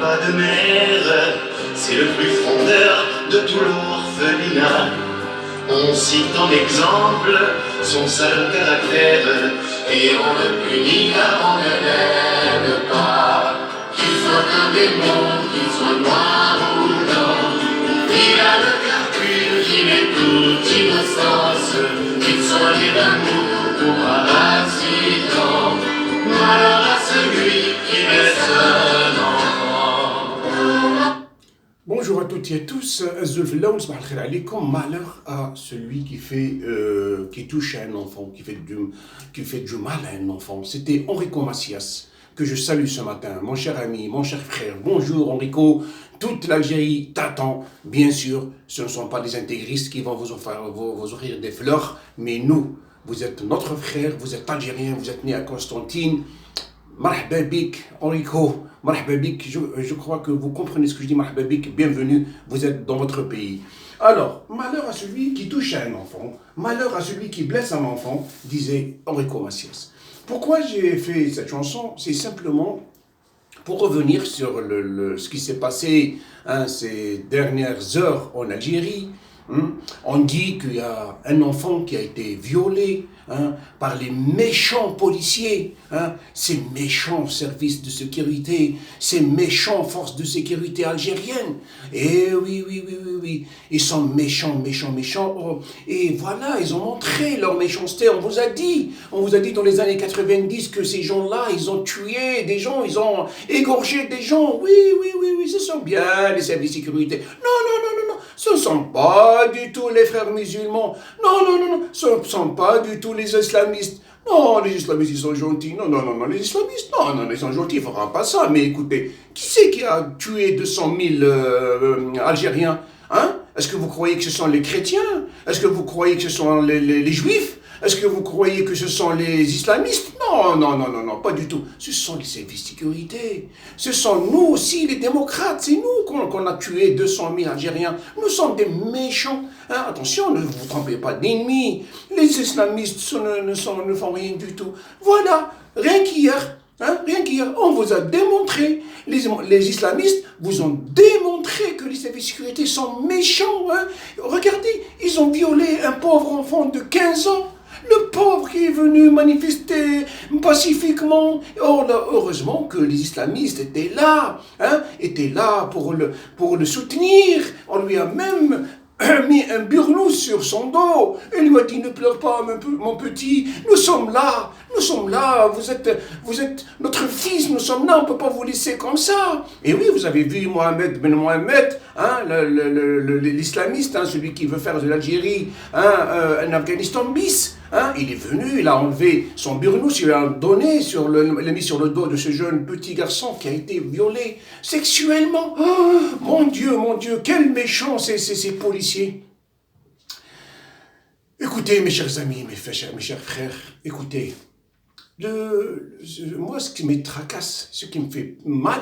pas de mère, c'est le plus frondeur de tout l'orphelinat. On cite en exemple son sale caractère, et on le punit car on ne l'aime pas. Qu'il soit un démon, qu'il soit noir ou blanc, il a le cœur pur qui met toute innocence. Qu'il soit né d'amour ou par accident, malheur à celui qui laisse un enfant. Bonjour à toutes et à tous, malheur à celui qui touche à un enfant, qui fait du mal à un enfant. C'était Enrico Macias que je salue ce matin, mon cher ami, mon cher frère. Bonjour Enrico, toute l'Algérie t'attend. Bien sûr, ce ne sont pas des intégristes qui vont vous offrir des fleurs, mais nous, vous êtes notre frère, vous êtes algérien, vous êtes né à Constantine. Marhaba bik, Enrico, marhaba bik, je crois que vous comprenez ce que je dis, marhaba bik, bienvenue, vous êtes dans votre pays. Alors, malheur à celui qui touche à un enfant, malheur à celui qui blesse un enfant, disait Enrico Macias. Pourquoi j'ai fait cette chanson? C'est simplement pour revenir sur ce qui s'est passé ces dernières heures en Algérie. On dit qu'il y a un enfant qui a été violé par les méchants policiers, ces méchants services de sécurité, ces méchants forces de sécurité algériennes. Et oui, ils sont méchants. Oh, et voilà, ils ont montré leur méchanceté. On vous a dit dans les années 90 que ces gens-là, ils ont tué des gens, ils ont égorgé des gens. Oui, ce sont bien les services de sécurité. Non. Ce ne sont pas du tout les frères musulmans. Non. Ce ne sont pas du tout les islamistes. Non, les islamistes, ils sont gentils. Non, les islamistes, non, ils sont gentils, il ne fera pas ça. Mais écoutez, qui c'est qui a tué 200 000 Algériens? Est-ce que vous croyez que ce sont les chrétiens? Est-ce que vous croyez que ce sont les juifs? Est-ce que vous croyez que ce sont les islamistes? Non, pas du tout. Ce sont les services de sécurité. Ce sont nous aussi, les démocrates. C'est nous qu'on a tué 200 000 Algériens. Nous sommes des méchants. Attention, ne vous trompez pas d'ennemis. Les islamistes ne font rien du tout. Voilà, rien qu'hier, on vous a démontré, les islamistes vous ont démontré que les services de sécurité sont méchants. Regardez, ils ont violé un pauvre enfant de 15 ans. Le pauvre qui est venu manifester pacifiquement. Heureusement que les islamistes étaient là pour le soutenir. On lui a même mis un burnous sur son dos et lui a dit: ne pleure pas mon petit, nous sommes là, vous êtes notre fils, nous sommes là, on ne peut pas vous laisser comme ça. Et oui, vous avez vu Mohamed Ben Mohamed, l'islamiste, celui qui veut faire de l'Algérie un Afghanistan bis. Il est venu, il a enlevé son burnous, il l'a mis sur le dos de ce jeune petit garçon qui a été violé sexuellement. Oh, mon Dieu, quel méchant ces policiers. Écoutez, mes chers amis, mes chers frères, écoutez, moi, ce qui me tracasse, ce qui me fait mal,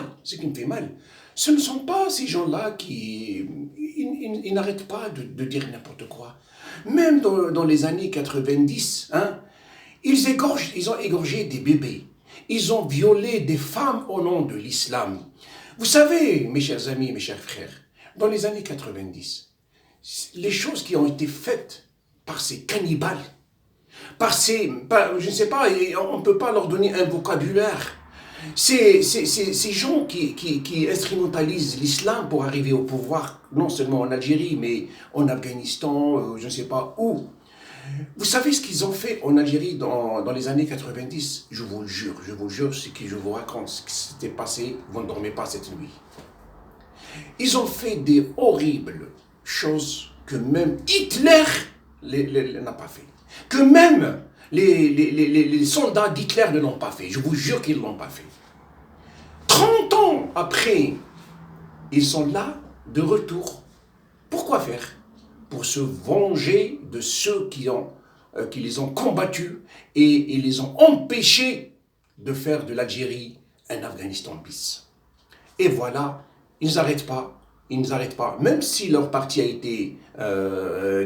ce ne sont pas ces gens-là qui ils n'arrêtent pas de dire n'importe quoi. Même dans les années 90, ils ont égorgé des bébés. Ils ont violé des femmes au nom de l'islam. Vous savez, mes chers amis, mes chers frères, dans les années 90, les choses qui ont été faites par ces cannibales, je ne sais pas, on ne peut pas leur donner un vocabulaire. Ces gens qui instrumentalisent l'islam pour arriver au pouvoir, non seulement en Algérie, mais en Afghanistan, je ne sais pas où. Vous savez ce qu'ils ont fait en Algérie dans les années 90? Je vous le jure, ce que je vous raconte, ce qui s'était passé, vous ne dormez pas cette nuit. Ils ont fait des horribles choses que même Hitler n'a pas fait. Que même les soldats d'Hitler ne l'ont pas fait. Je vous jure qu'ils ne l'ont pas fait. 30 ans après, ils sont là, de retour. Pourquoi faire? Pour se venger de ceux qui les ont combattus et les ont empêchés de faire de l'Algérie un Afghanistan bis. Et voilà, ils n'arrêtent pas. Même si leur parti a été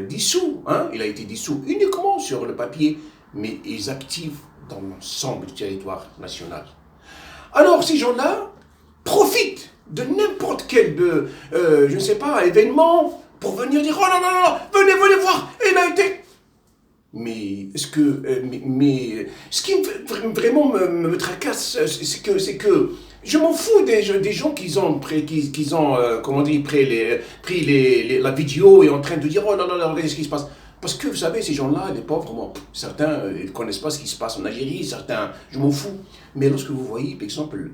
dissous, il a été dissous uniquement sur le papier, mais ils activent dans l'ensemble du territoire national. Alors ces gens-là profitent de n'importe quel, je ne sais pas, événement, pour venir dire, oh là là là, venez voir, il a été... Mais est-ce que, ce qui vraiment me tracasse, c'est que je m'en fous des gens qui ont, comment dire, pris la vidéo et en train de dire, oh là là, regardez ce qui se passe. Parce que, vous savez, ces gens-là, les pauvres, bon, certains, ils ne connaissent pas ce qui se passe en Algérie, certains, je m'en fous. Mais lorsque vous voyez, par exemple,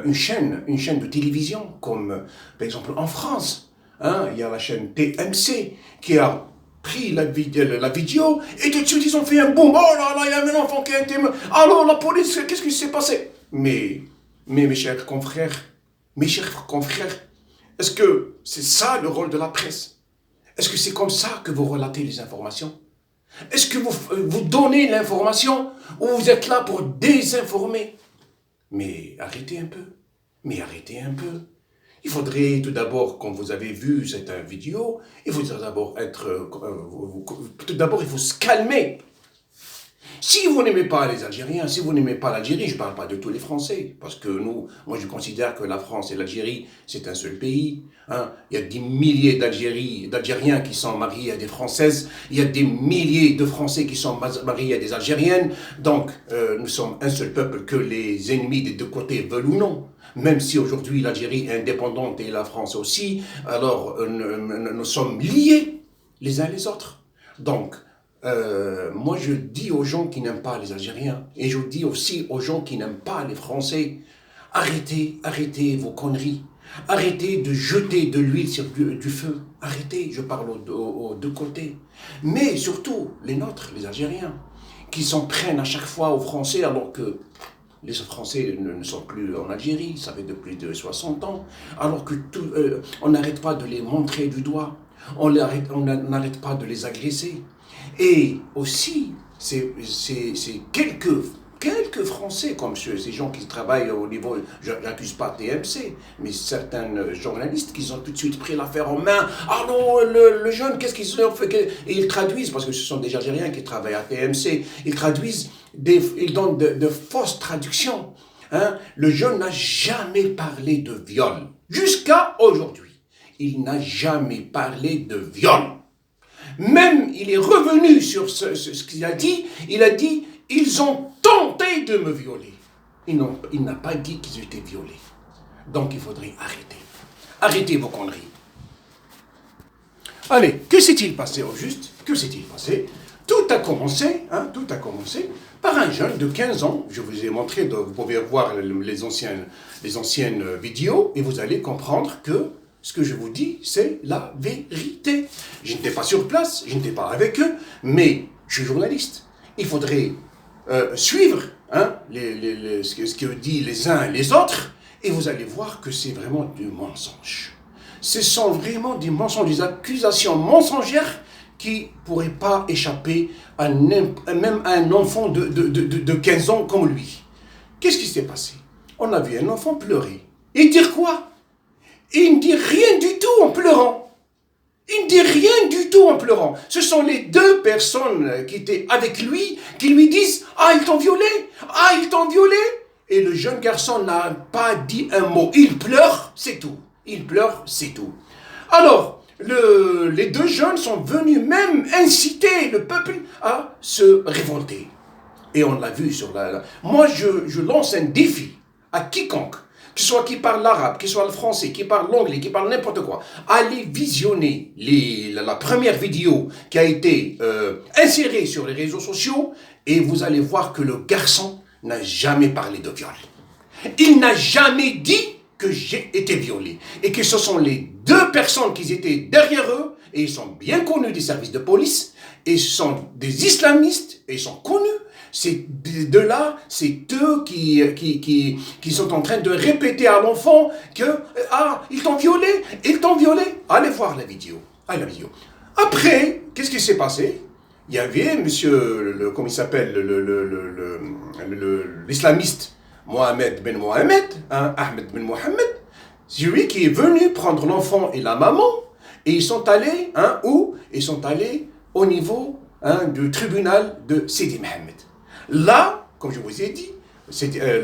une chaîne de télévision, comme, par exemple, en France, hein, il y a la chaîne TMC, qui a pris la vidéo, et tout de suite, ils ont fait un boom. Oh là là, il y a un enfant qui a été... Alors, la police, qu'est-ce qui s'est passé? Mais mes chers confrères, est-ce que c'est ça le rôle de la presse? Est-ce que c'est comme ça que vous relatez les informations? Est-ce que vous donnez l'information ou vous êtes là pour désinformer? Mais arrêtez un peu. Il faudrait tout d'abord, quand vous avez vu cette vidéo, il faut d'abord tout d'abord, il faut se calmer. Si vous n'aimez pas les Algériens, si vous n'aimez pas l'Algérie, je ne parle pas de tous les Français, parce que moi je considère que la France et l'Algérie, c'est un seul pays. Hein. Il y a des milliers d'Algériens qui sont mariés à des Françaises, il y a des milliers de Français qui sont mariés à des Algériennes, donc nous sommes un seul peuple que les ennemis des deux côtés veulent ou non. Même si aujourd'hui l'Algérie est indépendante et la France aussi, alors nous sommes liés les uns les autres. Donc, moi je dis aux gens qui n'aiment pas les Algériens, et je dis aussi aux gens qui n'aiment pas les Français, arrêtez vos conneries, arrêtez de jeter de l'huile sur du feu, arrêtez, je parle aux deux côtés, mais surtout les nôtres, les Algériens, qui s'en prennent à chaque fois aux Français alors que les Français ne sont plus en Algérie, ça fait depuis plus de 60 ans, alors que on n'arrête pas de les montrer du doigt, on n'arrête pas de les agresser. Et aussi, c'est quelques Français, comme ces gens qui travaillent au niveau, je n'accuse pas TMC, mais certains journalistes qui ont tout de suite pris l'affaire en main. Ah non, le jeune, qu'est-ce qu'ils ont fait? Et ils traduisent, parce que ce sont des Algériens qui travaillent à TMC, ils traduisent, ils donnent de fausses traductions. Hein? Le jeune n'a jamais parlé de viol, jusqu'à aujourd'hui. Il n'a jamais parlé de viol. Même, il est revenu sur ce qu'il a dit. Il a dit, ils ont tenté de me violer. Il n'a pas dit qu'ils étaient violés. Donc, il faudrait arrêter. Arrêtez vos conneries. Allez, que s'est-il passé au juste? Que s'est-il passé? Tout a commencé par un jeune de 15 ans. Je vous ai montré, vous pouvez voir les anciennes vidéos et vous allez comprendre que ce que je vous dis, c'est la vérité. Je n'étais pas sur place, je n'étais pas avec eux, mais je suis journaliste. Il faudrait suivre ce que disent les uns et les autres, et vous allez voir que c'est vraiment du mensonge. Ce sont vraiment des mensonges, des accusations mensongères qui ne pourraient pas échapper même à un enfant de 15 ans comme lui. Qu'est-ce qui s'est passé? On a vu un enfant pleurer. Et dire quoi? Il ne dit rien du tout en pleurant. Ce sont les deux personnes qui étaient avec lui qui lui disent « Ah, ils t'ont violé. Et le jeune garçon n'a pas dit un mot. Il pleure, c'est tout. Alors, les deux jeunes sont venus même inciter le peuple à se révolter. Et on l'a vu sur Moi, je lance un défi à quiconque, qui parle l'arabe, qui soit le français, qui parle l'anglais, qui parle n'importe quoi, allez visionner la première vidéo qui a été insérée sur les réseaux sociaux et vous allez voir que le garçon n'a jamais parlé de viol. Il n'a jamais dit que j'ai été violé et que ce sont les deux personnes qui étaient derrière eux et ils sont bien connus des services de police et ce sont des islamistes et ils sont connus. Ces deux-là, c'est eux qui sont en train de répéter à l'enfant que « Ah, ils t'ont violé. Allez voir la vidéo. Après, qu'est-ce qui s'est passé? Il y avait monsieur, comment il s'appelle, l'islamiste Ahmed Ben Mohamed, c'est lui qui est venu prendre l'enfant et la maman, et ils sont allés, Ils sont allés au niveau du tribunal de Sidi Mohamed. Là, comme je vous ai dit, c'était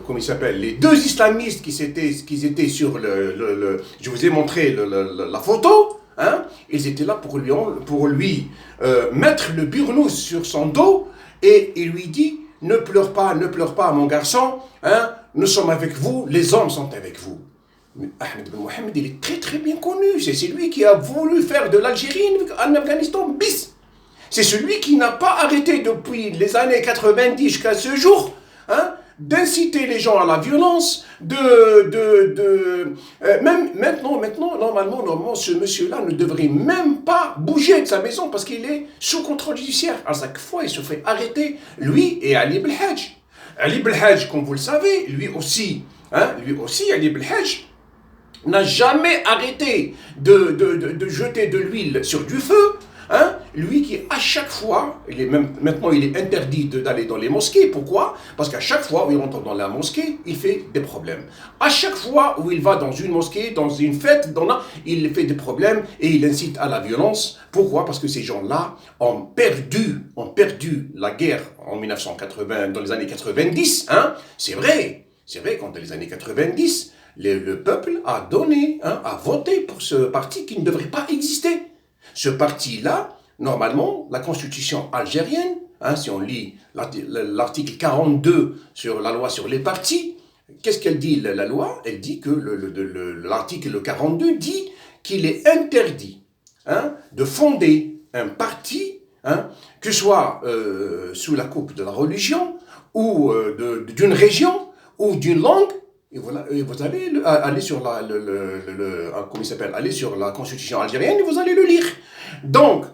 comment il s'appelle, les deux islamistes qui étaient sur je vous ai montré la photo, hein, ils étaient là pour lui mettre le burnous sur son dos, et il lui dit, ne pleure pas mon garçon, hein, nous sommes avec vous, les hommes sont avec vous. Mais Ahmed Ben Mohamed, il est très très bien connu, c'est lui qui a voulu faire de l'Algérie en Afghanistan bis. C'est celui qui n'a pas arrêté depuis les années 90 jusqu'à ce jour, hein, d'inciter les gens à la violence, même maintenant, normalement, ce monsieur-là ne devrait même pas bouger de sa maison parce qu'il est sous contrôle judiciaire. À chaque fois, il se fait arrêter, lui et Ali Belhadj. Ali Belhadj, comme vous le savez, lui aussi, Ali Belhadj, n'a jamais arrêté de jeter de l'huile sur du feu, hein, lui qui à chaque fois, maintenant il est interdit d'aller dans les mosquées. Pourquoi? Parce qu'à chaque fois où il rentre dans la mosquée, il fait des problèmes. À chaque fois où il va dans une mosquée, dans une fête, il fait des problèmes et il incite à la violence. Pourquoi? Parce que ces gens-là ont perdu la guerre en 1980, dans les années 90. Hein. C'est vrai qu'en les années 90, le peuple a donné, hein, a voté pour ce parti qui ne devrait pas exister. Ce parti-là, normalement, la constitution algérienne, hein, si on lit l'article 42 sur la loi sur les partis, qu'est-ce qu'elle dit, la loi? Elle dit que l'article 42 dit qu'il est interdit, hein, de fonder un parti, hein, que ce soit sous la coupe de la religion, ou d'une région, ou d'une langue. Et voilà, et vous allez aller sur comment il s'appelle, aller sur la constitution algérienne et vous allez le lire. Donc,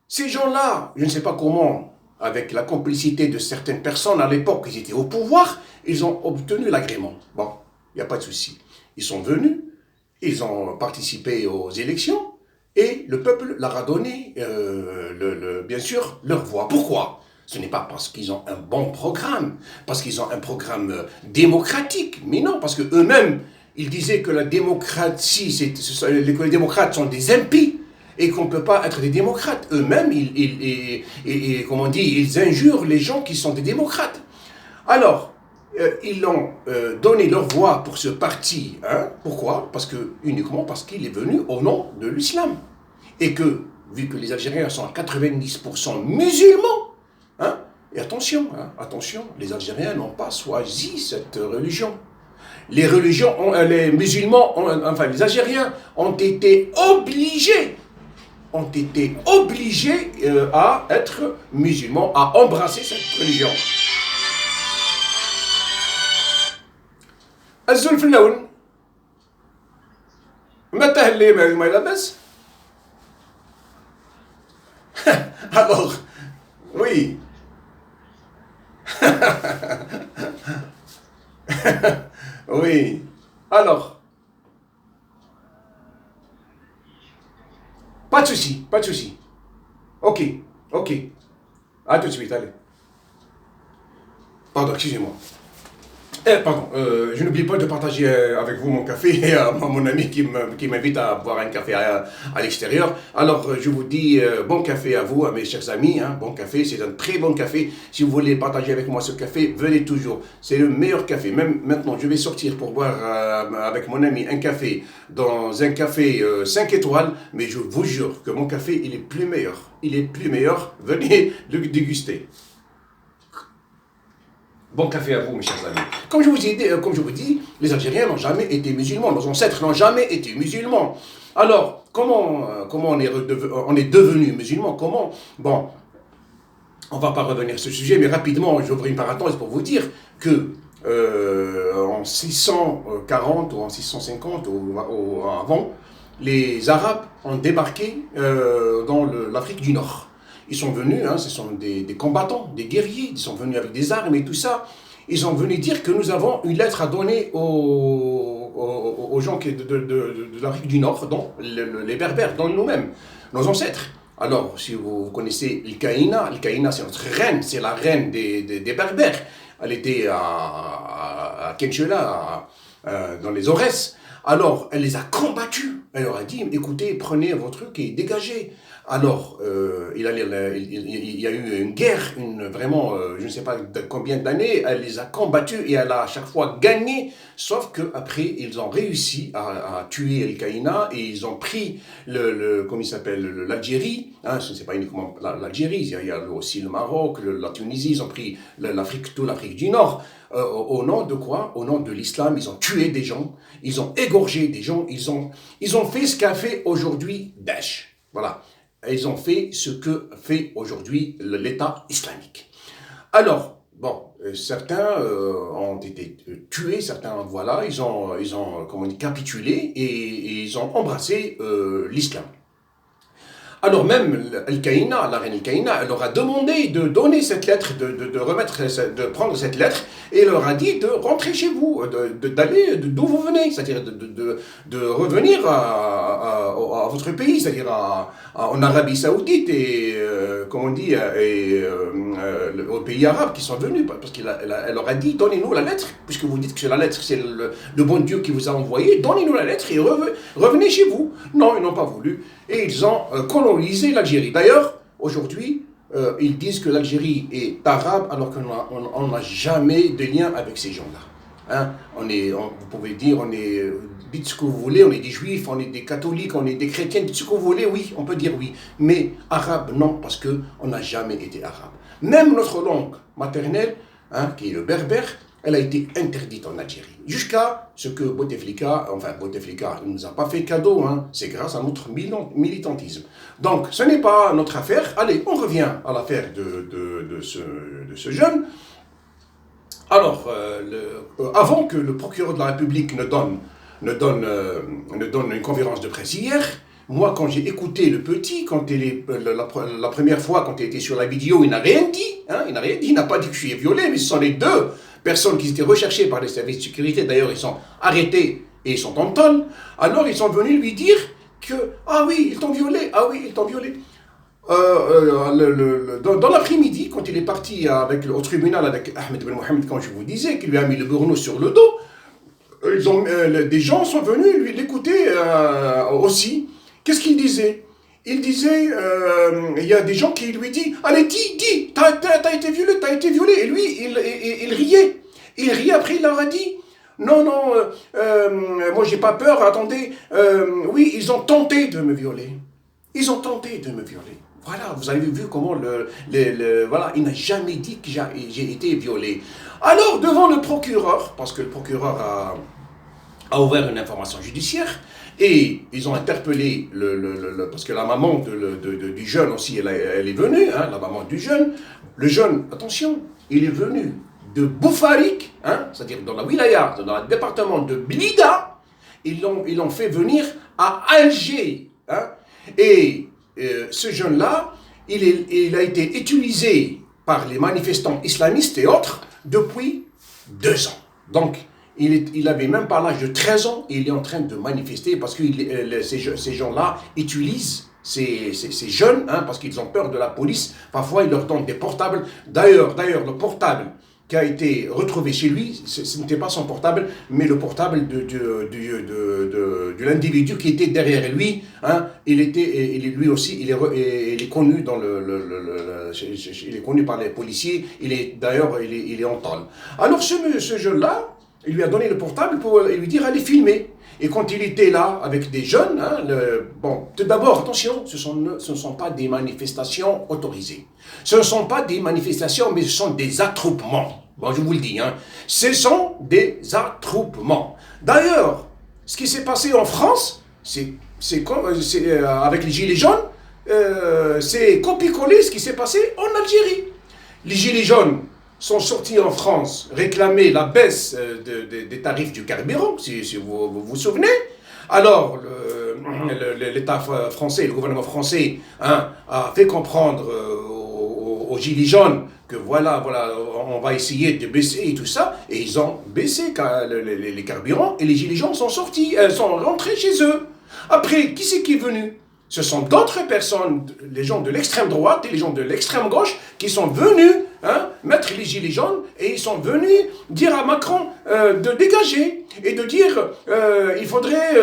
ces gens-là, je ne sais pas comment, avec la complicité de certaines personnes à l'époque qui étaient au pouvoir, ils ont obtenu l'agrément. Bon, il n'y a pas de souci. Ils sont venus, ils ont participé aux élections et le peuple leur a donné, bien sûr, leur voix. Pourquoi? Ce n'est pas parce qu'ils ont un bon programme, parce qu'ils ont un programme démocratique, mais non, parce qu'eux-mêmes, ils disaient que la démocratie, que les démocrates sont des impies et qu'on ne peut pas être des démocrates. Eux-mêmes, comme on dit, ils injurent les gens qui sont des démocrates. Alors, ils ont donné leur voix pour ce parti. Hein. Pourquoi? Uniquement parce qu'il est venu au nom de l'islam. Et que, vu que les Algériens sont à 90% musulmans, hein, et attention, les Algériens n'ont pas choisi cette religion. Les musulmans, les Algériens ont été obligés à être musulmans, à embrasser cette religion. الزول في اللون متى اللي ما يلبس. Alors, oui. Oui. Alors, pas de souci. Ok. À tout de suite, allez. Pardon, excusez-moi. Pardon, je n'oublie pas de partager avec vous mon café et mon ami qui m'invite à boire un café à l'extérieur. Alors, je vous dis bon café à vous, à mes chers amis. Hein, bon café, c'est un très bon café. Si vous voulez partager avec moi ce café, venez toujours. C'est le meilleur café. Même maintenant, je vais sortir pour boire avec mon ami un café dans un café 5 étoiles. Mais je vous jure que mon café, il est plus meilleur. Venez le déguster. Bon café à vous, mes chers amis. Comme je vous dis, les Algériens n'ont jamais été musulmans. Nos ancêtres n'ont jamais été musulmans. Alors, comment on est devenu musulmans? Comment? Bon, on ne va pas revenir sur ce sujet, mais rapidement, j'ouvre une parenthèse pour vous dire que en 640 ou en 650 ou avant, les Arabes ont débarqué dans l'Afrique du Nord. Ils sont venus, hein, ce sont des combattants, des guerriers, ils sont venus avec des armes et tout ça. Ils sont venus dire que nous avons une lettre à donner aux gens de l'Afrique du Nord, dont les Berbères, dont nous-mêmes, nos ancêtres. Alors, si vous connaissez Al-Qaïna c'est notre reine, c'est la reine des Berbères. Elle était à Kenchela, dans les Aurès. Alors, elle les a combattus. Elle leur a dit, écoutez, prenez votre truc et dégagez. Alors, il y a eu une guerre, vraiment, je ne sais pas de combien d'années, elle les a combattus et elle a à chaque fois gagné, sauf qu'après, ils ont réussi à tuer El-Qaïna et ils ont pris comment il s'appelle, l'Algérie, hein, ce n'est pas uniquement l'Algérie, il y a aussi le Maroc, la Tunisie, ils ont pris toute l'Afrique du Nord. Au nom de quoi? Au nom de l'islam, ils ont tué des gens, ils ont égorgé des gens, ils ont fait ce qu'a fait aujourd'hui Daesh. Voilà. Ils ont fait ce que fait aujourd'hui l'État islamique. Alors, bon, certains ont été tués, certains, voilà, ils ont comment on dit, capitulé et ils ont embrassé l'islam. Alors même la reine El-Qaïna, elle leur a demandé de donner cette lettre, de prendre cette lettre, et elle leur a dit de rentrer chez vous, d'aller d'où vous venez, c'est-à-dire de revenir à votre pays, c'est-à-dire en Arabie Saoudite et, comme on dit, aux pays arabes qui sont venus, parce qu'elle leur a dit, donnez-nous la lettre, puisque vous dites que la lettre, c'est le bon Dieu qui vous a envoyé, donnez-nous la lettre et revenez chez vous. Non, ils n'ont pas voulu, et ils ont colonisé l'Algérie. D'ailleurs, aujourd'hui, ils disent que l'Algérie est arabe, alors qu'on n'a jamais de lien avec ces gens-là. Hein? Vous pouvez dire, dites ce que vous voulez, on est des juifs, on est des catholiques, on est des chrétiens, dites ce que vous voulez, oui, on peut dire oui. Mais arabe, non, parce qu'on n'a jamais été arabe. Même notre langue maternelle, hein, qui est le berbère, elle a été interdite en Algérie. Jusqu'à ce que Bouteflika ne nous a pas fait cadeau, hein, c'est grâce à notre militantisme. Donc, ce n'est pas notre affaire. Allez, on revient à l'affaire de ce jeune. Alors, avant que le procureur de la République ne donne une conférence de presse hier, moi, quand j'ai écouté le petit, la première fois, quand il était sur la vidéo, il n'a rien dit. Hein, il n'a pas dit que je suis violé, mais ce sont les deux personnes qui étaient recherchées par les services de sécurité. D'ailleurs, ils sont arrêtés et ils sont en tôle. Alors, ils sont venus lui dire que, ah oui, ils t'ont violé, ah oui, ils t'ont violé. Dans l'après-midi, quand il est parti au tribunal avec Ahmed Ben Mohamed, comme je vous disais, qui lui a mis le bourreau sur le dos, des gens sont venus l'écouter aussi. Qu'est-ce qu'il disait? Il disait, il y a des gens qui lui disent, allez, dis, t'as été violé, et lui, il riait. Il riait, après il leur a dit, non, moi j'ai pas peur, attendez, oui, ils ont tenté de me violer. Ils ont tenté de me violer. Voilà, vous avez vu comment voilà, il n'a jamais dit que j'ai été violé. Alors, devant le procureur, parce que le procureur a ouvert une information judiciaire, et ils ont interpellé, parce que la maman du jeune aussi, elle est venue, hein, la maman du jeune. Le jeune, attention, il est venu de Boufarik, hein, c'est-à-dire dans la wilaya, dans le département de Blida. Ils l'ont fait venir à Alger. Hein, et ce jeune-là, il a été utilisé par les manifestants islamistes et autres depuis 2 ans. Donc, il avait même pas l'âge de 13 ans et il est en train de manifester parce que ces gens-là utilisent ces jeunes, hein, parce qu'ils ont peur de la police. Parfois, ils leur donnent des portables. D'ailleurs, le portable qui a été retrouvé chez lui, ce n'était pas son portable, mais le portable de l'individu qui était derrière lui. Hein, lui aussi, il est connu il est connu par les policiers. D'ailleurs, il est en tôle. Alors, ce jeune-là, il lui a donné le portable pour lui dire allez filmer. Et quand il était là avec des jeunes, hein, tout d'abord, attention, ce ne sont pas des manifestations autorisées. Ce ne sont pas des manifestations, mais ce sont des attroupements. Bon, je vous le dis, hein. Ce sont des attroupements. D'ailleurs, ce qui s'est passé en France, avec les Gilets jaunes, c'est copier-coller ce qui s'est passé en Algérie. Les Gilets jaunes sont sortis en France réclamer la baisse des tarifs du carburant, si vous vous souvenez. Alors, l'État français, le gouvernement français, hein, a fait comprendre aux Gilets jaunes que voilà, on va essayer de baisser et tout ça, et ils ont baissé les carburants, et les Gilets jaunes sont rentrés chez eux. Après, qui c'est qui est venu? Ce sont d'autres personnes, les gens de l'extrême droite et les gens de l'extrême gauche, qui sont venus mettre les gilets jaunes et ils sont venus dire à Macron de dégager et de dire il faudrait,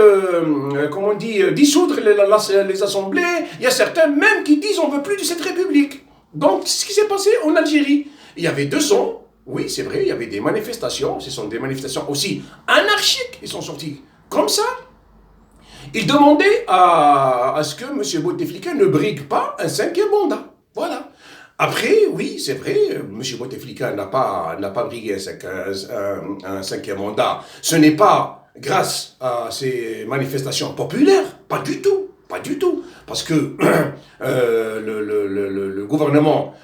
comment on dit, dissoudre les assemblées. Il y a certains même qui disent on ne veut plus de cette République. Donc, c'est ce qui s'est passé en Algérie. Il y avait 2 ans, oui, c'est vrai, il y avait des manifestations, ce sont des manifestations aussi anarchiques, ils sont sortis comme ça. Ils demandaient à ce que M. Bouteflika ne brigue pas un 5e mandat. Voilà. Après, oui, c'est vrai, M. Bouteflika n'a pas brigué un 5e mandat. Ce n'est pas grâce à ces manifestations populaires, pas du tout. Pas du tout, parce que le gouvernement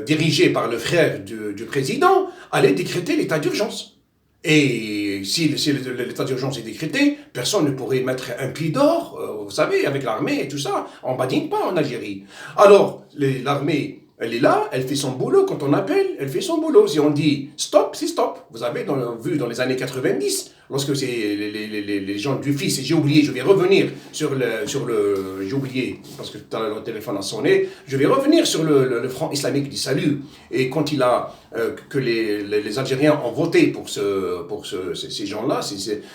dirigé par le frère du président allait décréter l'état d'urgence. Et si l'état d'urgence est décrété, personne ne pourrait mettre un pied dehors, vous savez, avec l'armée et tout ça, on ne badine pas en Algérie. Alors, l'armée, elle est là, elle fait son boulot, quand on appelle, elle fait son boulot. Si on dit stop, c'est stop. Vous avez vu dans les années 90, lorsque c'est les gens du fils, et j'ai oublié, je vais revenir sur j'ai oublié, parce que tout à l'heure le téléphone a sonné, je vais revenir sur le Front islamique du salut, et quand il a, que les Algériens ont voté pour ces gens-là,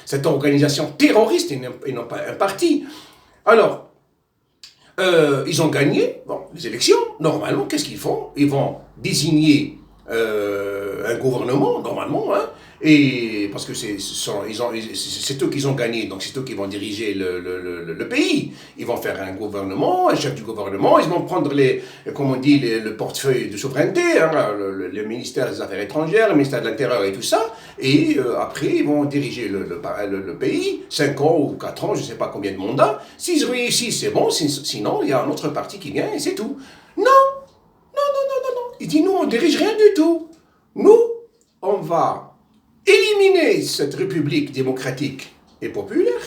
cette organisation terroriste, et non pas un parti. Alors, ils ont gagné les élections. Normalement, qu'est-ce qu'ils font? Ils vont désigner un gouvernement, normalement, et parce que c'est eux qui ont gagné, donc c'est eux qui vont diriger le pays. Ils vont faire un gouvernement, un chef du gouvernement, ils vont prendre le portefeuille de souveraineté, le ministère des Affaires étrangères, le ministère de l'Intérieur et tout ça, et après ils vont diriger le pays, 5 ans ou 4 ans, je ne sais pas combien de mandats. S'ils réussissent, c'est bon, sinon il y a un autre parti qui vient et c'est tout. Non. Il dit, nous, on ne dirige rien du tout. Nous, on va éliminer cette République démocratique et populaire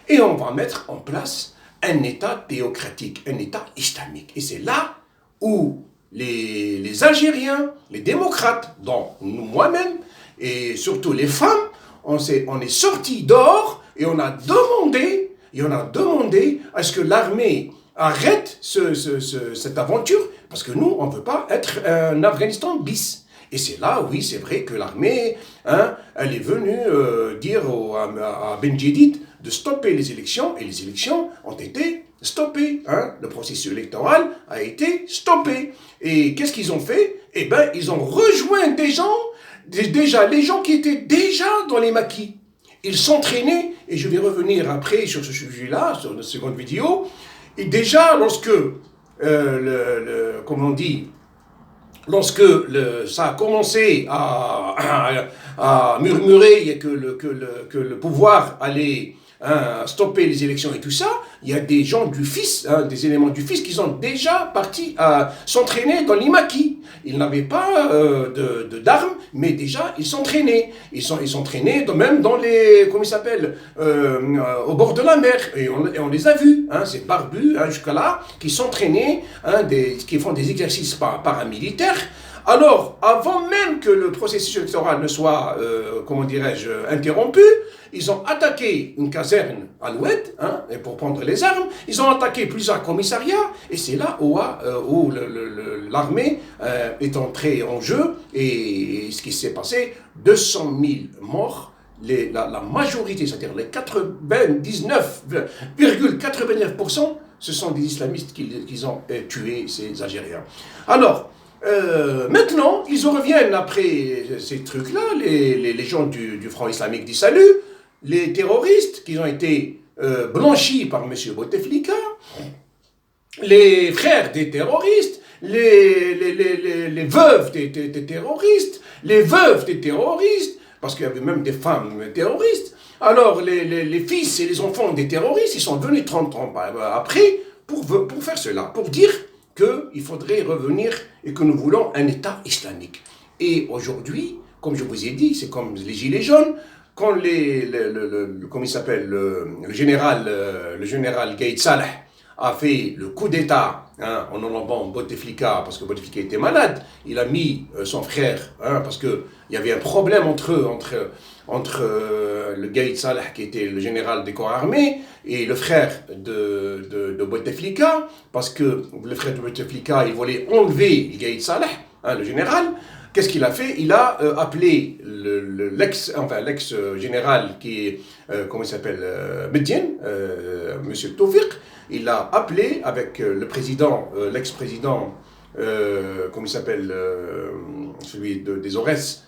et on va mettre en place un État théocratique, un État islamique. Et c'est là où les Algériens, les démocrates, dont moi-même, et surtout les femmes, on est sortis dehors et on a demandé à ce que l'armée arrête cette aventure, parce que nous, on ne veut pas être un Afghanistan bis. Et c'est là, oui, c'est vrai que l'armée, elle est venue dire à Benjedid de stopper les élections, et les élections ont été stoppées. Le processus électoral a été stoppé. Et qu'est-ce qu'ils ont fait? Eh bien, ils ont rejoint des gens, les gens qui étaient déjà dans les maquis. Ils s'entraînaient, et je vais revenir après sur ce sujet-là, sur la seconde vidéo. Et déjà, lorsque, comment on dit, lorsque ça a commencé à murmurer et que le pouvoir allait stopper les élections et tout ça, il y a des gens du fils, des éléments du fils qui sont déjà partis s'entraîner dans l'Imaki. Ils n'avaient pas d'armes, mais déjà ils s'entraînaient. Ils s'entraînaient même dans les, comment il s'appelle, au bord de la mer. Et on les a vus, ces barbus jusqu'à là, qui s'entraînaient, qui font des exercices paramilitaires. Alors, avant même que le processus électoral ne soit, comment dirais-je, interrompu, ils ont attaqué une caserne à l'ouest, pour prendre les armes. Ils ont attaqué plusieurs commissariats, et c'est là où l'armée est entrée en jeu. Et ce qui s'est passé, 200 000 morts. La majorité, c'est-à-dire les 99,89%, ce sont des islamistes qui ont tué ces Algériens. Alors, maintenant, ils reviennent après ces trucs-là, les gens du Front islamique du salut, les terroristes qui ont été blanchis par M. Bouteflika, les frères des terroristes, les veuves des terroristes, les veuves des terroristes, parce qu'il y avait même des femmes terroristes. Alors, les fils et les enfants des terroristes, ils sont venus 30 ans après pour faire cela, pour dire qu'il faudrait revenir et que nous voulons un État islamique. Et aujourd'hui, comme je vous ai dit, c'est comme les Gilets jaunes, quand comment il s'appelle, le général Gaïd Salah a fait le coup d'État en enlevant Bouteflika, parce que Bouteflika était malade. Il a mis son frère, parce qu'il y avait un problème entre eux, entre le Gaïd Salah, qui était le général des corps armés, et le frère de Bouteflika, parce que le frère de Bouteflika, il voulait enlever le Gaïd Salah, le général. Qu'est-ce qu'il a fait? Il a appelé l'ex-général qui est, comment il s'appelle, Medjen, Monsieur Tawfiq. Il l'a appelé avec le président, l'ex-président, comment il s'appelle, celui des Aurès,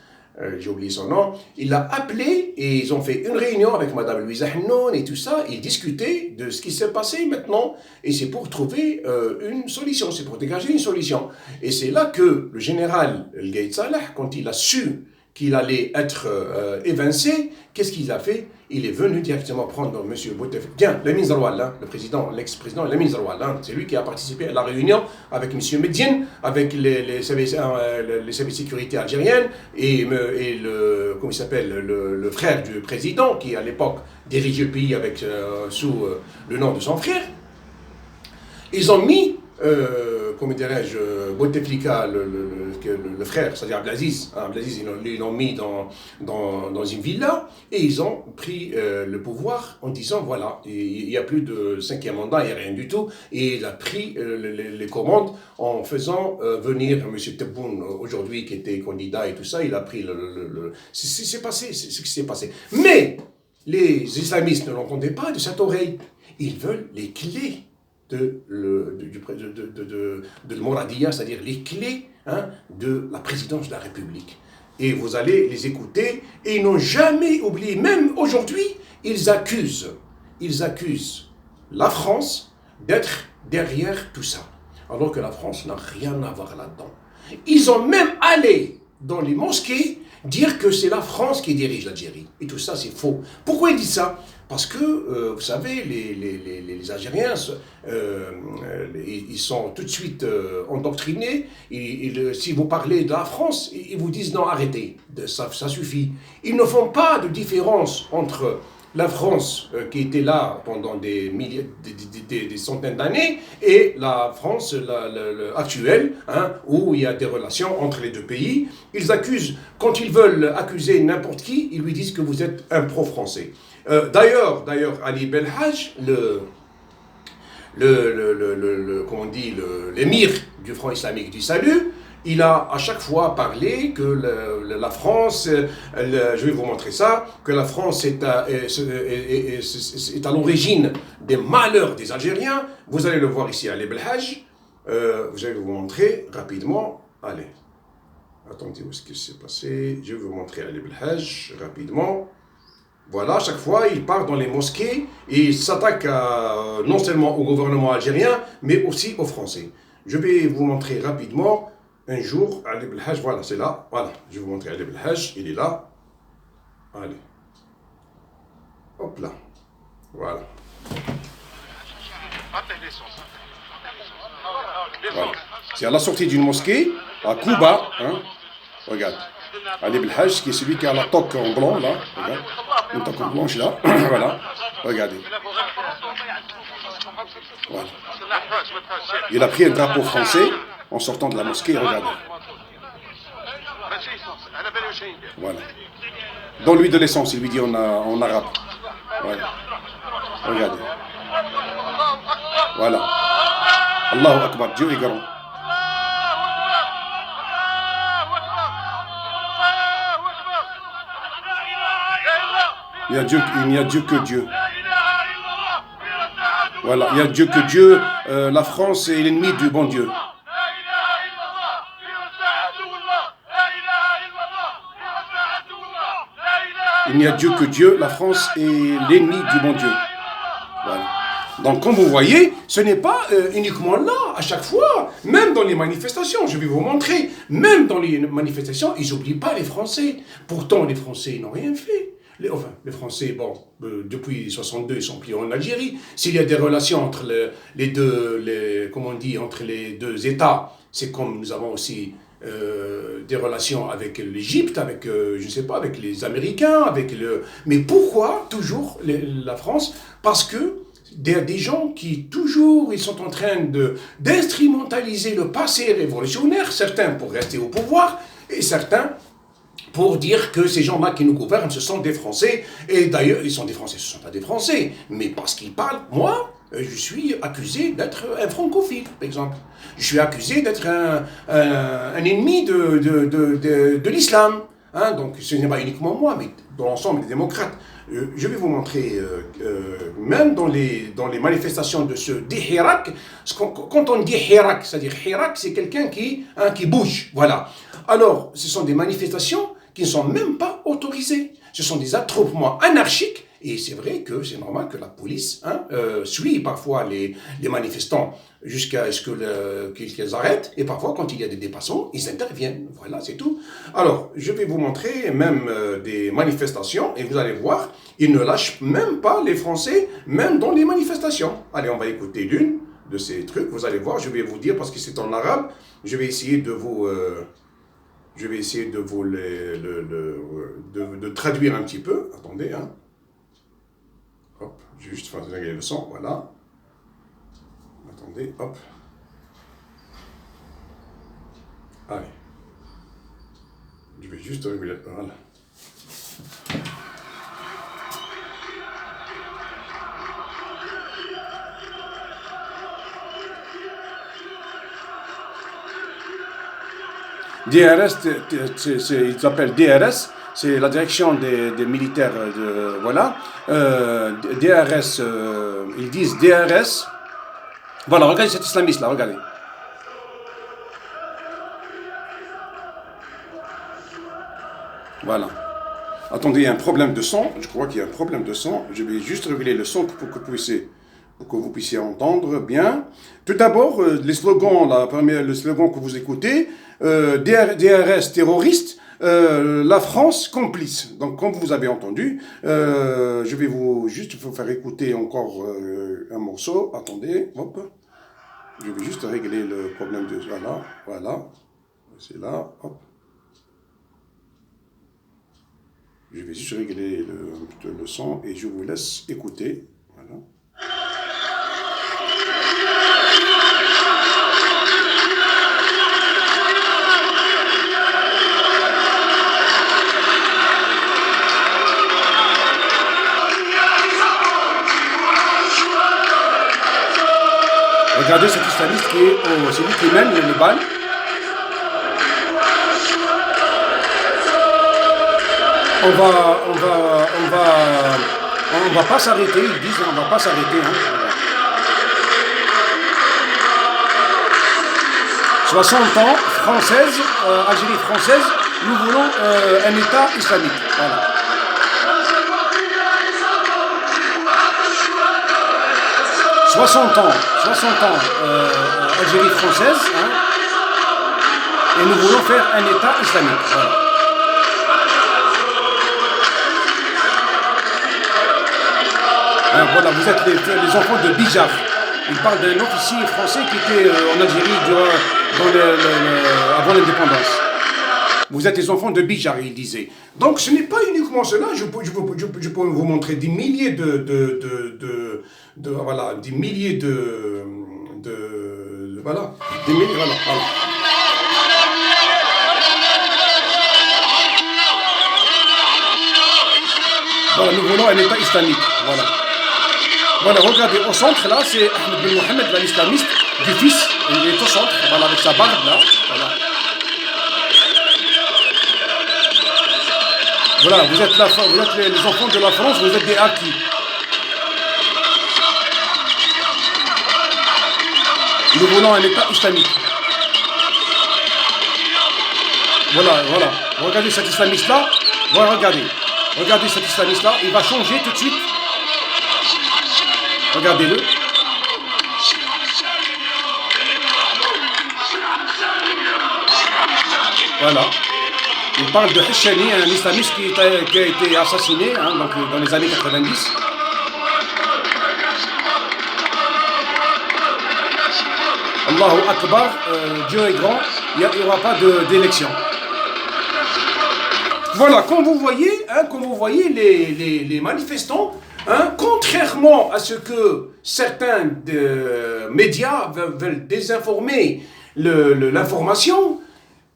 j'ai oublié son nom. Il l'a appelé et ils ont fait une réunion avec Madame Louisa Hennoun et tout ça. Ils discutaient de ce qui s'est passé maintenant. Et c'est pour trouver une solution, c'est pour dégager une solution. Et c'est là que le général El Gaïd Salah, quand il a su qu'il allait être évincé, qu'est-ce qu'il a fait? Il est venu directement prendre M. Bouteflika. Tiens, Lamine Zaroual, le président, l'ex-président Lamine Zaroual, c'est lui qui a participé à la réunion avec M. Medjen, avec les services de sécurité algériennes et comment il s'appelle, le frère du président qui à l'époque dirigeait le pays avec, sous le nom de son frère. Ils ont mis, comment dirais-je, Bouteflika, le frère, c'est-à-dire Abdelaziz, ils l'ont mis dans une villa et ils ont pris le pouvoir en disant voilà, il n'y a plus de 5e mandat, il n'y a rien du tout. Et il a pris les commandes en faisant venir M. Tebboune aujourd'hui qui était candidat et tout ça, il a pris c'est passé, c'est ce qui s'est passé. Mais les islamistes ne l'entendaient pas de cette oreille. Ils veulent les clés de Mouradia, c'est-à-dire les clés de la présidence de la République. Et vous allez les écouter, et ils n'ont jamais oublié, même aujourd'hui, ils accusent la France d'être derrière tout ça, alors que la France n'a rien à voir là-dedans. Ils ont même allé dans les mosquées dire que c'est la France qui dirige l'Algérie. Et tout ça, c'est faux. Pourquoi ils disent ça? Parce que, vous savez, les Algériens, ils sont tout de suite endoctrinés. Si vous parlez de la France, ils vous disent non, arrêtez, ça suffit. Ils ne font pas de différence entre la France qui était là pendant des centaines d'années et la France actuelle, où il y a des relations entre les deux pays. Ils accusent, quand ils veulent accuser n'importe qui, ils lui disent que vous êtes un pro-français. D'ailleurs, Ali Belhaj, comment on dit, l'émir du Front islamique du Salut, il a à chaque fois parlé que la France, je vais vous montrer ça, que la France est à l'origine des malheurs des Algériens. Vous allez le voir ici à Ali Belhaj. Je vais vous montrer rapidement. Allez, attendez, où est-ce que c'est passé? Je vais vous montrer Ali Belhaj rapidement. Voilà, à chaque fois, il part dans les mosquées et il s'attaque non seulement au gouvernement algérien, mais aussi aux Français. Je vais vous montrer rapidement. Un jour, Ali Belhaj, voilà, c'est là. Voilà, je vais vous montrer Ali Belhaj, il est là. Allez. Hop là. Voilà. Voilà. C'est à la sortie d'une mosquée, à Kouba. Regarde. Ali Belhaj, qui est celui qui a la toque en blanc, là. Regarde. Une toque en blanche, là. Voilà. Regardez. Voilà. Il a pris un drapeau français en sortant de la mosquée, regardez. Voilà. Donne-lui de l'essence, il lui dit en arabe. Voilà. Regardez. Voilà. Allahu Akbar, Dieu est grand. Il n'y a Dieu que Dieu. Voilà, il n'y a Dieu que Dieu. La France est l'ennemi du bon Dieu. Il n'y a Dieu que Dieu. La France est l'ennemi du bon Dieu. Voilà. Donc, comme vous voyez, ce n'est pas uniquement là, à chaque fois. Même dans les manifestations, je vais vous montrer. Même dans les manifestations, ils n'oublient pas les Français. Pourtant, les Français n'ont rien fait. Les Français, bon, depuis 62, ils sont plus en Algérie. S'il y a des relations entre les deux, comment on dit, entre les deux États, c'est comme nous avons aussi des relations avec l'Égypte, avec, je ne sais pas, avec les Américains, mais pourquoi toujours la France? Parce que des gens qui toujours ils sont en train d'instrumentaliser le passé révolutionnaire, certains pour rester au pouvoir et certains pour dire que ces gens-là qui nous gouvernent, ce sont des Français. Et d'ailleurs, ils sont des Français, ce ne sont pas des Français, mais parce qu'ils parlent. Moi, je suis accusé d'être un francophile, par exemple. Je suis accusé d'être un ennemi de l'islam. Hein, donc, ce n'est pas uniquement moi, mais dans l'ensemble des démocrates. Je vais vous montrer, même dans les manifestations de ce Hirak, quand on dit Hirak, c'est-à-dire Hirak, c'est quelqu'un qui bouge, voilà. Alors, ce sont des manifestations qui ne sont même pas autorisées. Ce sont des attroupements anarchiques, et c'est vrai que c'est normal que la police suit parfois les manifestants jusqu'à ce qu'ils arrêtent, et parfois, quand il y a des dépassements, ils interviennent. Voilà, c'est tout. Alors, je vais vous montrer même des manifestations, et vous allez voir, ils ne lâchent même pas les Français, même dans les manifestations. Allez, on va écouter l'une de ces trucs, vous allez voir, je vais vous dire, parce que c'est en arabe, je vais essayer de vous... de traduire un petit peu. Attendez, hein. Hop, je vais juste faire régler le son, voilà. Attendez, hop. Allez. Je vais juste régler, voilà. DRS, ils s'appellent DRS, c'est la direction des militaires, voilà. DRS, ils disent DRS. Voilà, regardez cet islamiste là, regardez. Voilà. Attendez, il y a un problème de son, je crois qu'il y a un problème de son. Je vais juste régler le son pour que vous puissiez entendre bien. Tout d'abord, les slogans, le slogan que vous écoutez, DRS terroriste, la France complice. Donc, comme vous avez entendu, je vais vous faire écouter encore un morceau. Attendez, hop. Je vais juste régler le problème de... Voilà. C'est là, hop. Je vais juste régler le son et je vous laisse écouter. Voilà. Regardez cet islamiste qui est celui qui mène le bal. On va pas s'arrêter, ils disent on va pas s'arrêter. Hein. 60 ans, française, Algérie française, nous voulons un État islamique. Voilà. « 60 ans, Algérie française, hein, et nous voulons faire un État islamique. » Voilà. Voilà, vous êtes les enfants de Bijar. Il parle d'un officier français qui était en Algérie avant l'indépendance. Vous êtes les enfants de Bijar, il disait. Donc ce n'est pas uniquement cela, je peux vous montrer des milliers voilà, des milliers voilà, des milliers, voilà. Voilà, nous voulons un État islamique, voilà. Voilà, regardez, au centre là, c'est Ahmed Ben Mohamed, l'islamiste, du fils, il est au centre, voilà, avec sa barbe là, voilà. Voilà, vous êtes les enfants de la France, vous êtes des acquis. Nous voulons un État islamique. Voilà. Regardez cet islamiste-là. Voilà, regardez cet islamiste-là. Il va changer tout de suite. Regardez-le. Voilà. Il parle de Hachani, un islamiste qui a été assassiné donc, dans les années 90. Allahu Akbar, Dieu est grand, il n'y aura pas d'élection. Voilà, comme vous voyez les manifestants, Hein, contrairement à ce que certains médias veulent désinformer l'information,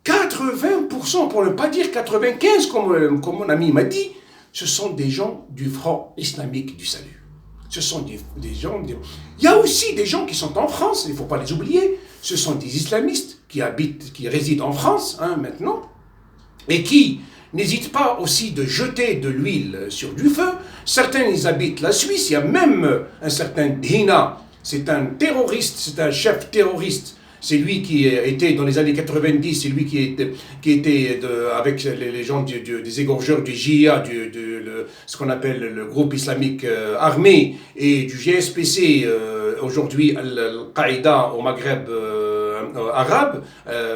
80%, pour ne pas dire 95%, comme mon ami m'a dit, ce sont des gens du Front islamique du salut. Ce sont des gens... Il y a aussi des gens qui sont en France, il ne faut pas les oublier. Ce sont des islamistes qui résident en France, hein, maintenant, et qui n'hésitent pas aussi de jeter de l'huile sur du feu. Certains, ils habitent la Suisse. Il y a même un certain Dina. C'est un terroriste, c'est un chef terroriste. C'est lui qui était dans les années 90, c'est lui qui était avec les gens des égorgeurs du JIA, ce qu'on appelle le groupe islamique armé, et du GSPC, aujourd'hui Al-Qaïda au Maghreb arabe.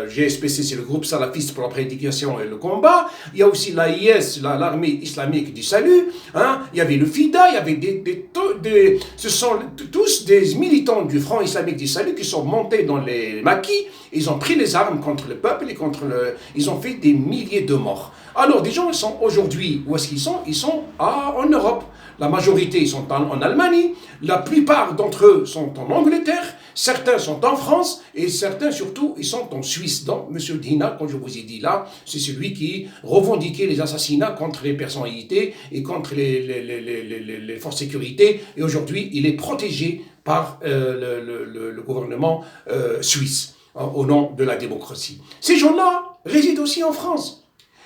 GSPC, c'est le groupe salafiste pour la prédication et le combat. Il y a aussi l'AIS, l'armée islamique du salut. Hein. Il y avait le FIDA, il y avait ce sont tous des militants du Front islamique du salut qui sont montés dans les maquis. Ils ont pris les armes contre le peuple et ils ont fait des milliers de morts. Alors, des gens sont aujourd'hui, où est-ce qu'ils sont? Ils sont en Europe. La majorité, ils sont en Allemagne. La plupart d'entre eux sont en Angleterre. Certains sont en France et certains, surtout, ils sont en Suisse. Donc, M. Dina, comme je vous ai dit là, c'est celui qui revendiquait les assassinats contre les personnalités et contre les forces de sécurité. Et aujourd'hui, il est protégé par le gouvernement suisse, hein, au nom de la démocratie. Ces gens-là résident aussi en France.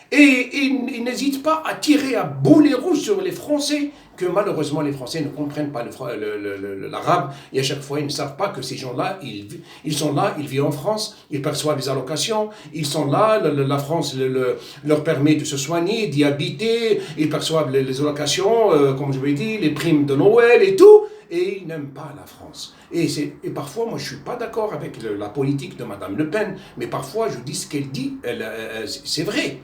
Et ils n'hésitent pas à tirer à boulet rouge sur les Français, que malheureusement les Français ne comprennent pas l'arabe, et à chaque fois ils ne savent pas que ces gens-là, ils sont là, ils vivent en France, ils perçoivent des allocations, ils sont là, la France leur permet de se soigner, d'y habiter, ils perçoivent les allocations, comme je vous l'ai dit, les primes de Noël et tout, et ils n'aiment pas la France. Et parfois, moi je ne suis pas d'accord avec la politique de Mme Le Pen, mais parfois je dis ce qu'elle dit, c'est vrai.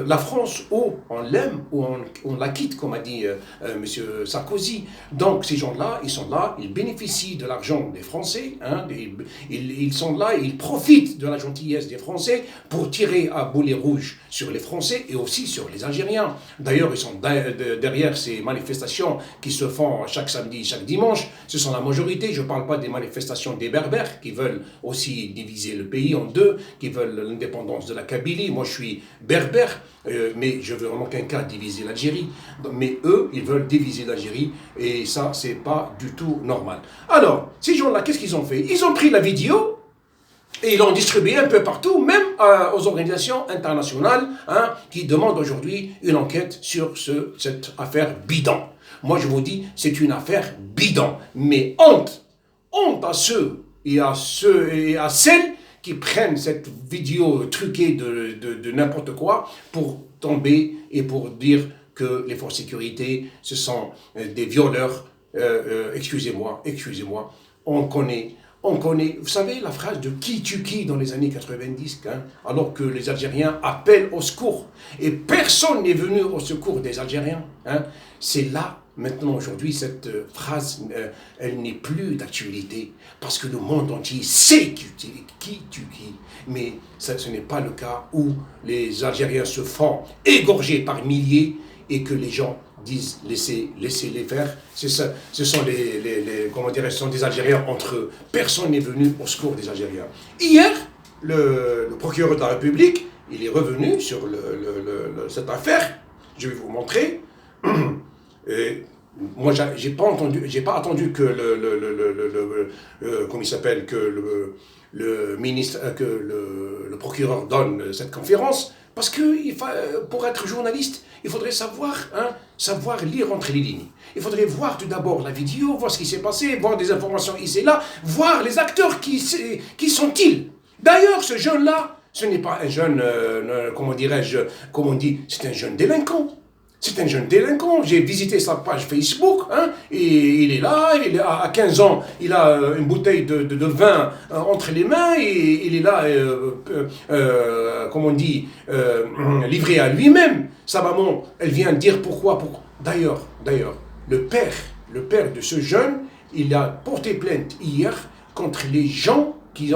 La France, ou on l'aime, ou on la quitte, comme a dit M. Sarkozy. Donc ces gens-là, ils sont là, ils bénéficient de l'argent des Français, hein, ils sont là, ils profitent de la gentillesse des Français pour tirer à boulet rouge sur les Français et aussi sur les Algériens. D'ailleurs, ils sont derrière ces manifestations qui se font chaque samedi, chaque dimanche. Ce sont la majorité. Je ne parle pas des manifestations des Berbères qui veulent aussi diviser le pays en deux, qui veulent l'indépendance de la Kabylie. Moi, je suis berbère. Mais je veux en aucun cas diviser l'Algérie. Mais eux, ils veulent diviser l'Algérie et ça, c'est pas du tout normal. Alors, ces gens-là, qu'est-ce qu'ils ont fait? Ils ont pris la vidéo et ils l'ont distribuée un peu partout, même aux organisations internationales, hein, qui demandent aujourd'hui une enquête sur cette affaire bidon. Moi, je vous dis, c'est une affaire bidon. Mais honte à ceux et à celles qui prennent cette vidéo truquée de n'importe quoi pour tomber et pour dire que les forces de sécurité, ce sont des violeurs. Excusez-moi, on connaît, vous savez la phrase de qui tue qui dans les années 90, hein, alors que les Algériens appellent au secours. Et personne n'est venu au secours des Algériens. Hein. C'est là. Maintenant, aujourd'hui, cette phrase, elle n'est plus d'actualité, parce que le monde entier sait qui tue qui. Mais ce n'est pas le cas où les Algériens se font égorger par milliers et que les gens disent laissez-les faire. Ce sont ce sont des Algériens entre eux. Personne n'est venu au secours des Algériens. Hier, le procureur de la République, il est revenu sur cette affaire. Je vais vous montrer. Moi, j'ai pas attendu que comment il s'appelle, que le ministre, que le procureur donne cette conférence, parce que pour être journaliste, il faudrait savoir lire entre les lignes. Il faudrait voir tout d'abord la vidéo, voir ce qui s'est passé, voir des informations ici et là, voir les acteurs qui sont-ils. D'ailleurs, ce jeune-là, ce n'est pas un jeune, comment dirais-je, comme on dit, c'est un jeune délinquant. C'est un jeune délinquant. J'ai visité sa page Facebook, hein, et il est là, à 15 ans, il a une bouteille de vin entre les mains, et il est là, comme on dit, livré à lui-même. Sa maman, elle vient dire pourquoi. D'ailleurs, le père de ce jeune, il a porté plainte hier contre les gens qui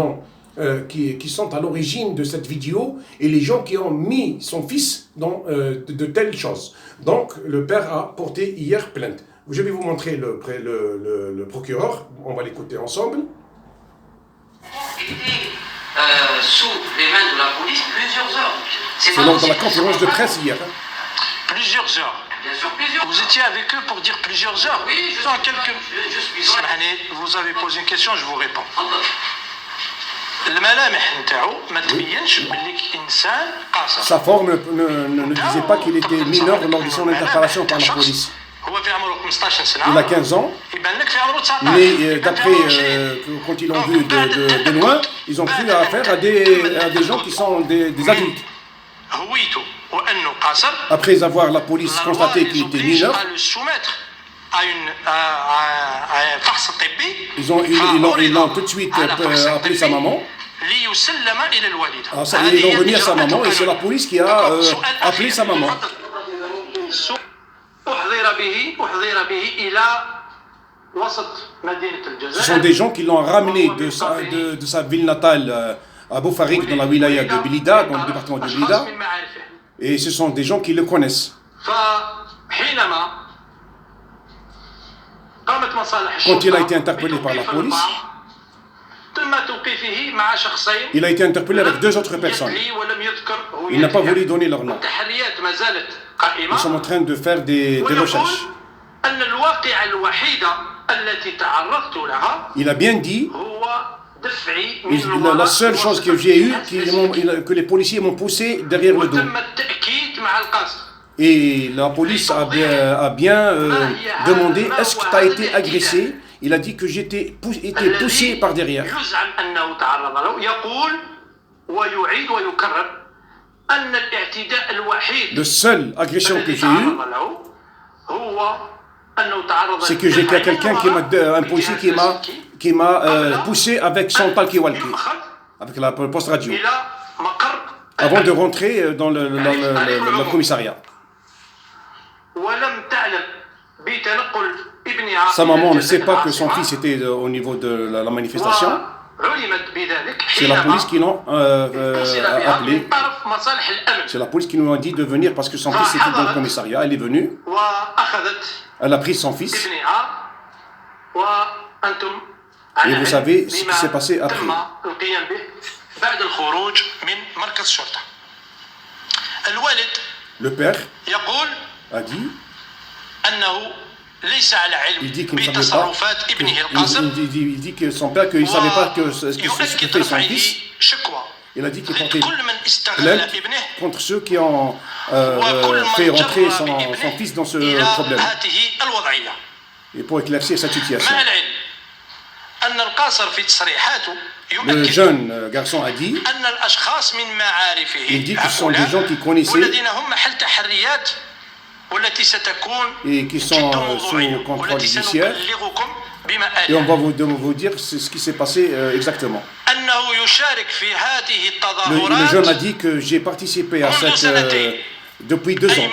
sont à l'origine de cette vidéo et les gens qui ont mis son fils dans de telles choses. Donc, le père a porté hier plainte. Je vais vous montrer le procureur, on va l'écouter ensemble. Sous les mains de la police plusieurs heures. C'est lors de la conférence de presse hier. Plusieurs heures. Bien sûr, plusieurs. Vous étiez avec eux pour dire plusieurs heures. Oui, je suis dans vous avez posé une question, je vous réponds. Sa forme ne disait pas qu'il était mineur lors de son interpellation par la police. Il a 15 ans, mais d'après, quand ils l'ont vu de loin, ils ont cru affaire à des gens qui sont des adultes. Après avoir la police constaté qu'il était mineur, ils l'ont tout de suite appelé sa maman. Ils l'ont remis à sa maman et c'est la police qui a appelé sa maman. Ce sont des gens qui l'ont ramené de sa ville natale à Boufarik, dans la wilaya de Blida, dans le département de Blida. Et ce sont des gens qui le connaissent. Quand il a été interpellé par la police, il a été interpellé avec 2 autres personnes. Il n'a pas voulu donner leur nom. Nous sommes en train de faire des recherches. Il a bien dit, la seule chose que j'ai eue, que les policiers m'ont poussé derrière le dos. Et la police a bien demandé, est-ce que tu as été agressé? Il a dit que j'étais poussé par derrière. La seule agression que j'ai eue, c'est que j'étais quelqu'un un policier qui m'a poussé avec son talkie-walkie, avec la poste radio, avant de rentrer dans le commissariat. Sa maman ne sait pas que son fils était au niveau de la manifestation. C'est la police qui l'ont appelé. C'est la police qui nous a dit de venir parce que son fils était dans le commissariat. Elle est venue. Elle a pris son fils. Et vous savez ce qui s'est passé après. Le père a dit, il dit qu'il ne savait pas, il dit que son père, qu'il ne savait pas ce que fait son fils. Il a dit qu'il portait plainte contre ceux qui ont fait rentrer son fils dans ce problème. Et pour éclaircir cette situation. Le jeune garçon a dit, il dit que ce sont des gens qui connaissaient et qui sont sous contrôle judiciaire. Et on va vous dire ce qui s'est passé exactement. Le jeune a dit que j'ai participé à cette... depuis 2 ans.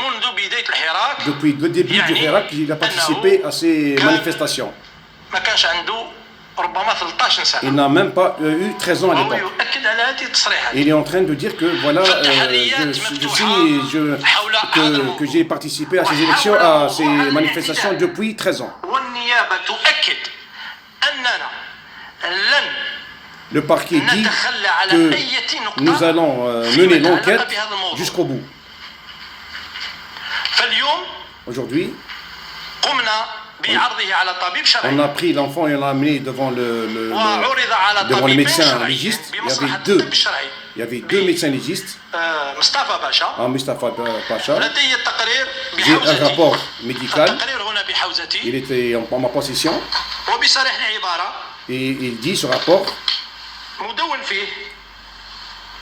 Depuis le début du Hirak, il a participé à ces manifestations. Il n'a même pas eu 13 ans à l'époque. Il est en train de dire que voilà, je signe que j'ai participé à ces élections, à ces manifestations depuis 13 ans. Le parquet dit que nous allons mener l'enquête jusqu'au bout. Aujourd'hui, on a pris l'enfant et on l'a amené devant le médecin légiste. Il y avait deux médecins légistes. Mustafa Pacha. J'ai un rapport médical. Il était en ma possession. Et il dit ce rapport.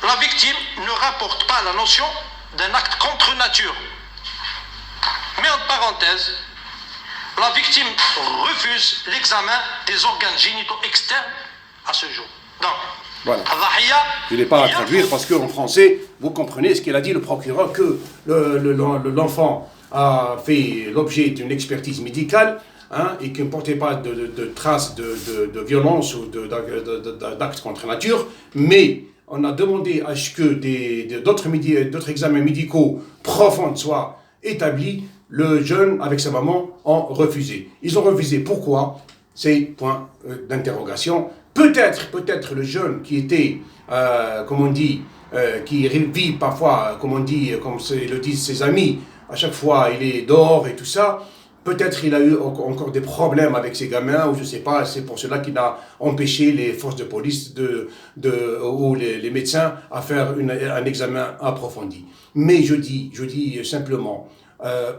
La victime ne rapporte pas la notion d'un acte contre nature. Mais en parenthèse, la victime refuse l'examen des organes génitaux externes à ce jour. Donc, voilà. Je n'ai pas à traduire parce qu'en français, vous comprenez ce qu'il a dit le procureur, que l'enfant a fait l'objet d'une expertise médicale et qu'il ne portait pas de traces de violence ou d'actes contre nature, mais on a demandé à ce que d'autres examens médicaux profonds soient établis le jeune avec sa maman ont refusé. Ils ont refusé. Pourquoi? C'est point d'interrogation. Peut-être le jeune qui était, comme on dit, qui vit parfois, comme on dit, comme le disent ses amis, à chaque fois il est dehors et tout ça. Peut-être il a eu encore des problèmes avec ses gamins, ou je ne sais pas, c'est pour cela qu'il a empêché les forces de police ou les médecins à faire un examen approfondi. Mais je dis simplement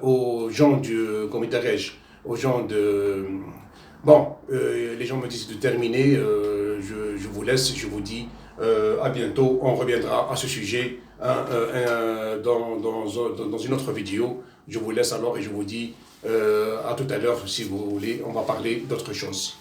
aux gens comment dirais-je, aux gens de... Bon, les gens me disent de terminer, je vous laisse, je vous dis à bientôt, on reviendra à ce sujet dans une autre vidéo. Je vous laisse alors et je vous dis à tout à l'heure si vous voulez, on va parler d'autre chose.